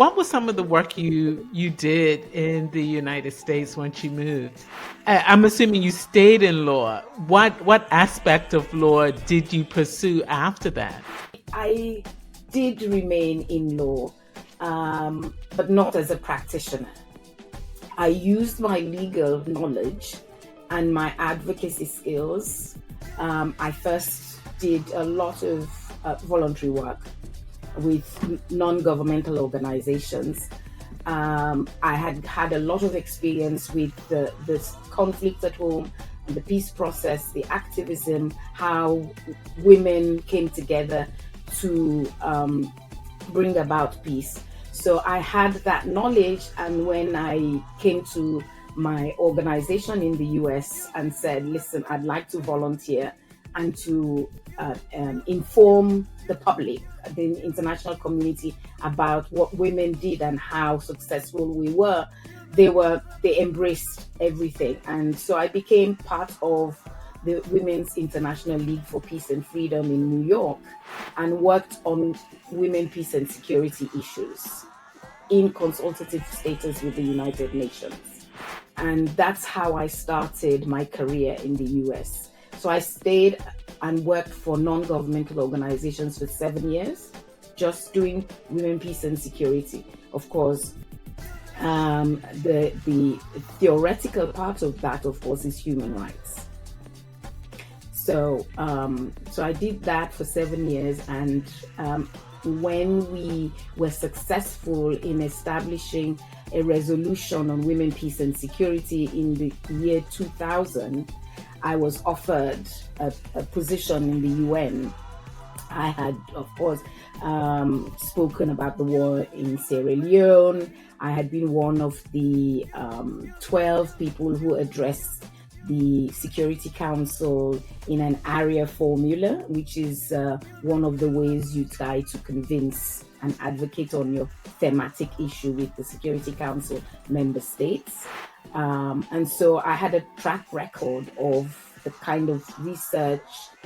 what was some of the work you did in the United States once you moved? I'm assuming you stayed in law. What aspect of law did you pursue after that? I did remain in law, but not as a practitioner. I used my legal knowledge and my advocacy skills. I first did a lot of voluntary work with non-governmental organizations. I had a lot of experience with the conflict at home, and the peace process, the activism, how women came together to bring about peace. So I had that knowledge, and when I came to my organization in the US and said, listen, I'd like to volunteer and to inform the public, the international community, about what women did and how successful we were, they embraced everything. And so I became part of the Women's International League for Peace and Freedom in New York and worked on women, peace and security issues in consultative status with the United Nations. And that's how I started my career in the US. So I stayed and worked for non-governmental organizations for 7 years, just doing women, peace and security. Of course, the theoretical part of that, of course, is human rights. So I did that for 7 years, and when we were successful in establishing a resolution on women, peace and security in the year 2000, I was offered a position in the UN. I had, of course, spoken about the war in Sierra Leone. I had been one of the 12 people who addressed the Security Council in an area formula, which is one of the ways you try to convince and advocate on your thematic issue with the Security Council member states. And so I had a track record of the kind of research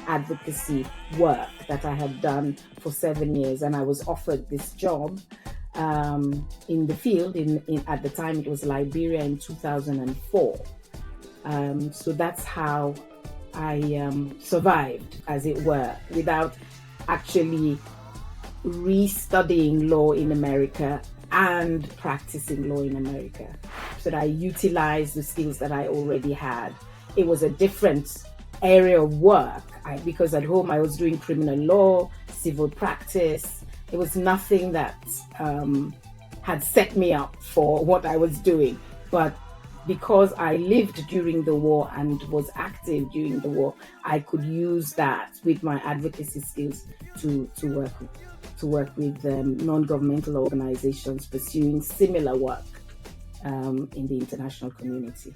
advocacy work that I had done for 7 years, and I was offered this job in the field. At the time, it was Liberia in 2004. So that's how I survived, as it were, without actually restudying law in America and practicing law in America. So that I utilized the skills that I already had. It was a different area of work because at home I was doing criminal law, civil practice. It was nothing that had set me up for what I was doing. But because I lived during the war and was active during the war, I could use that with my advocacy skills to work with non-governmental organizations pursuing similar work in the international community.